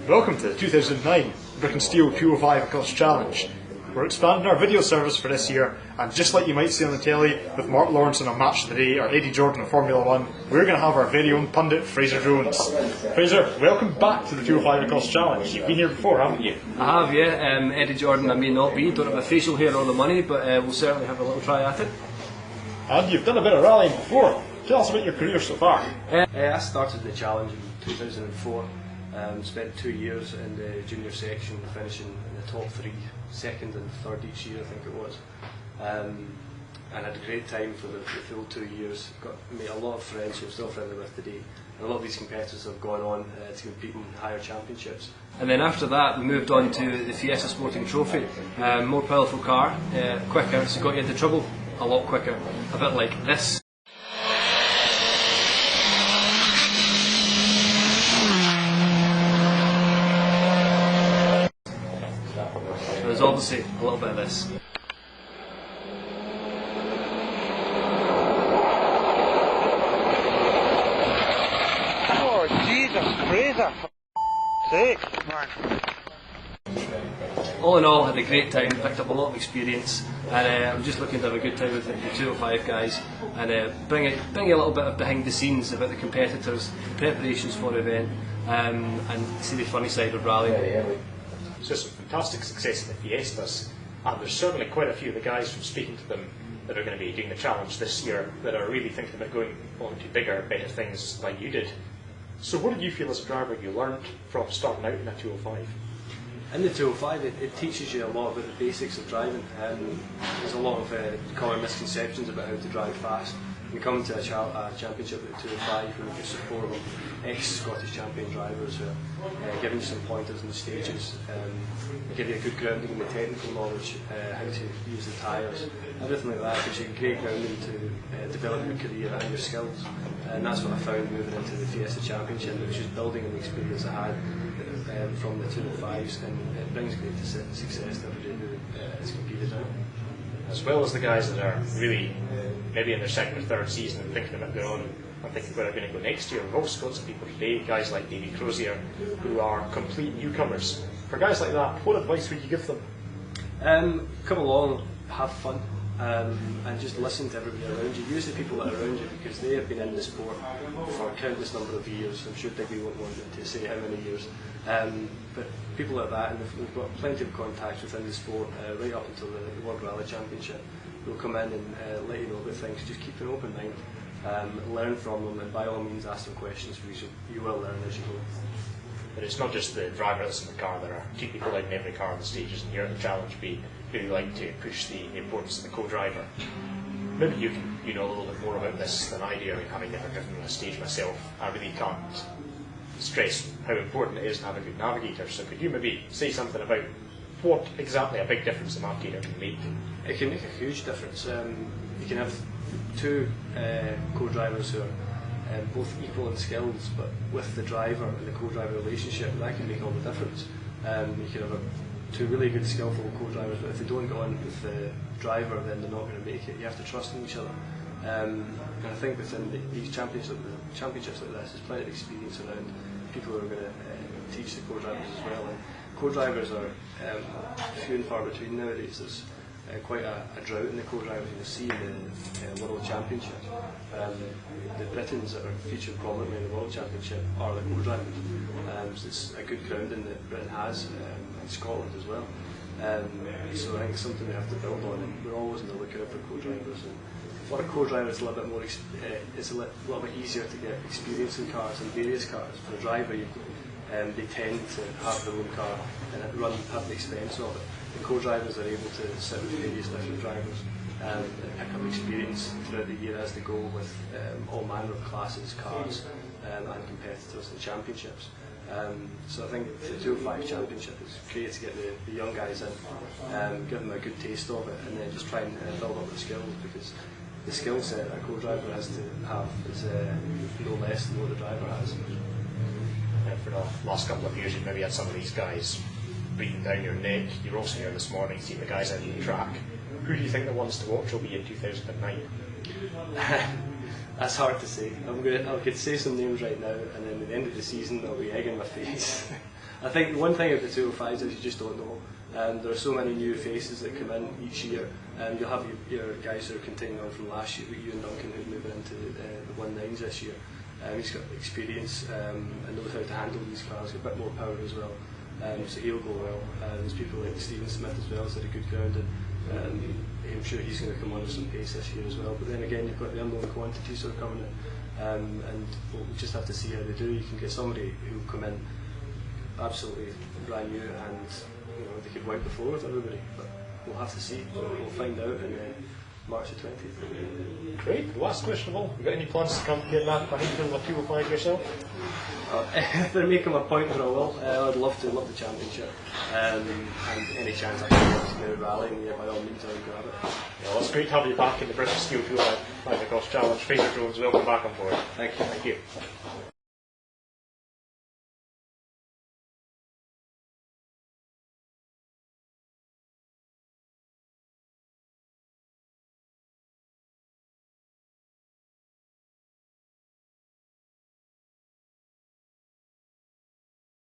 Welcome to the 2009 Brick and Steel 205 Ecosse Challenge. We're expanding our video service for this year, and just like you might see on the telly with Mark Lawrence on Match of the Day or Eddie Jordan in Formula 1, we're going to have our very own pundit, Fraser Jones. Fraser, welcome back to the 205 Ecosse Challenge. You've been here before, haven't you? I have, yeah. Eddie Jordan I may not be, don't have a facial hair or the money, but we'll certainly have a little try at it. And you've done a bit of rallying before. Tell us about your career so far. I started the challenge in 2004. Spent 2 years in the junior section, finishing in the top three, second and third each year I think it was, and had a great time for the full 2 years. Made a lot of friends who I'm still friendly with today, and a lot of these competitors have gone on to compete in higher championships. And then after that we moved on to the Fiesta Sporting Trophy, more powerful car, quicker, so got you into trouble a lot quicker, a bit like this. There's obviously a little bit of this. Oh, Jesus, Fraser, for sake, man. All in all, had a great time, picked up a lot of experience, and I'm just looking to have a good time with the 205 guys and bring you a little bit of behind the scenes about the competitors, preparations for the event, and see the funny side of rallying. So some fantastic success in the Fiestas, and there's certainly quite a few of the guys from speaking to them that are going to be doing the challenge this year that are really thinking about going on to bigger, better things like you did. So what did you feel as a driver you learned from starting out in a 205? In the 205 it teaches you a lot about the basics of driving. There's a lot of common misconceptions about how to drive fast. You come to a championship at 205 and you get support of ex-Scottish champion drivers who are giving you some pointers in the stages, give you a good grounding in the technical knowledge, how to use the tyres, everything like that gives you a great grounding to develop your career and your skills. And that's what I found moving into the Fiesta Championship. It was just building on the experience I had from the 205s, and it brings great success to everybody who has competed in it. As well as the guys that are really maybe in their second or third season and thinking about their own and thinking where they're going to go next year, we've also got some people today, guys like Davy Crozier, who are complete newcomers. For guys like that, what advice would you give them? Come along, have fun, and just listen to everybody around you. Use the people that are around you, because they have been in the sport for a countless number of years. I'm sure Digby won't want to say how many years, but people like that, and we've got plenty of contacts within the sport right up until the World Rally Championship. We'll come in and let you know about things. Just keep an open mind, learn from them, and by all means ask them questions, because you will learn as you go. But it's not just the driver that's in the car. There are two people out in every car on the stages, and here at the Challenge we really like to push the importance of the co-driver. Maybe you know a little bit more about this than I do. I mean, having never driven on a stage myself, I really can't stress how important it is to have a good navigator. So could you maybe say something about what exactly a big difference a navigator can make? It can make a huge difference. You can have two co-drivers who are both equal in skills, but with the driver and the co-driver relationship, that can make all the difference. You can have two really good, skillful co-drivers, but if they don't get on with the driver, then they're not going to make it. You have to trust in each other. And I think within these championships like this, there's plenty of experience around people who are going to teach the co-drivers as well. And co-drivers are few and far between nowadays. There's quite a drought in the co-drivers. You'll see in the World Championship. The Britons that are featured prominently in the World Championship are the co-drivers. So it's a good grounding that Britain has in Scotland as well. So I think it's something we have to build on, and we're always on the lookout for co-drivers. And for a co-driver, it's a little bit more. It's a little bit easier to get experience in cars and various cars. For a driver, they tend to have their own car and have the expense of it. The co-drivers are able to sit with various different drivers and pick up experience throughout the year as they go with all manner of classes, cars, and competitors and championships. So I think the 205 Championship is great to get the young guys in, give them a good taste of it, and then just try and build up their skills, because the skill set a co-driver has to have is no less than what the driver has. For the last couple of years, you've maybe had some of these guys breathing down your neck. You were also here this morning seeing the guys out on the track. Who do you think the ones to watch will be in 2009? That's hard to say. I could say some names right now, and then at the end of the season they'll be egg in my face. I think the one thing about the 205s is you just don't know. There are so many new faces that come in each year. You'll have your guys who are continuing on from last year, Ewan Duncan, who's moving into the 19s this year. He's got experience and knows how to handle these cars, got a bit more power as well. So he'll go well. There's people like Stephen Smith as well, who's had a good ground, and I'm sure he's going to come on with some pace this year as well. But then again, you've got the unknown quantities that are coming in, and we'll just have to see how they do. You can get somebody who'll come in absolutely brand new, and they could wipe the floor with everybody. But we'll have to see. We'll find out in March the 20th. Great. Last question of all. You got any plans to come get that Pundit with 205 yourself? If they're making a point where I will, I'd love the championship. And any chance I can get to the rally, and by all means I'll grab it. Yeah, well, it's great to have you back in the British Steel Tour by the Ecosse Challenge. Fraser Jones, welcome back on board. Thank you. Thank you.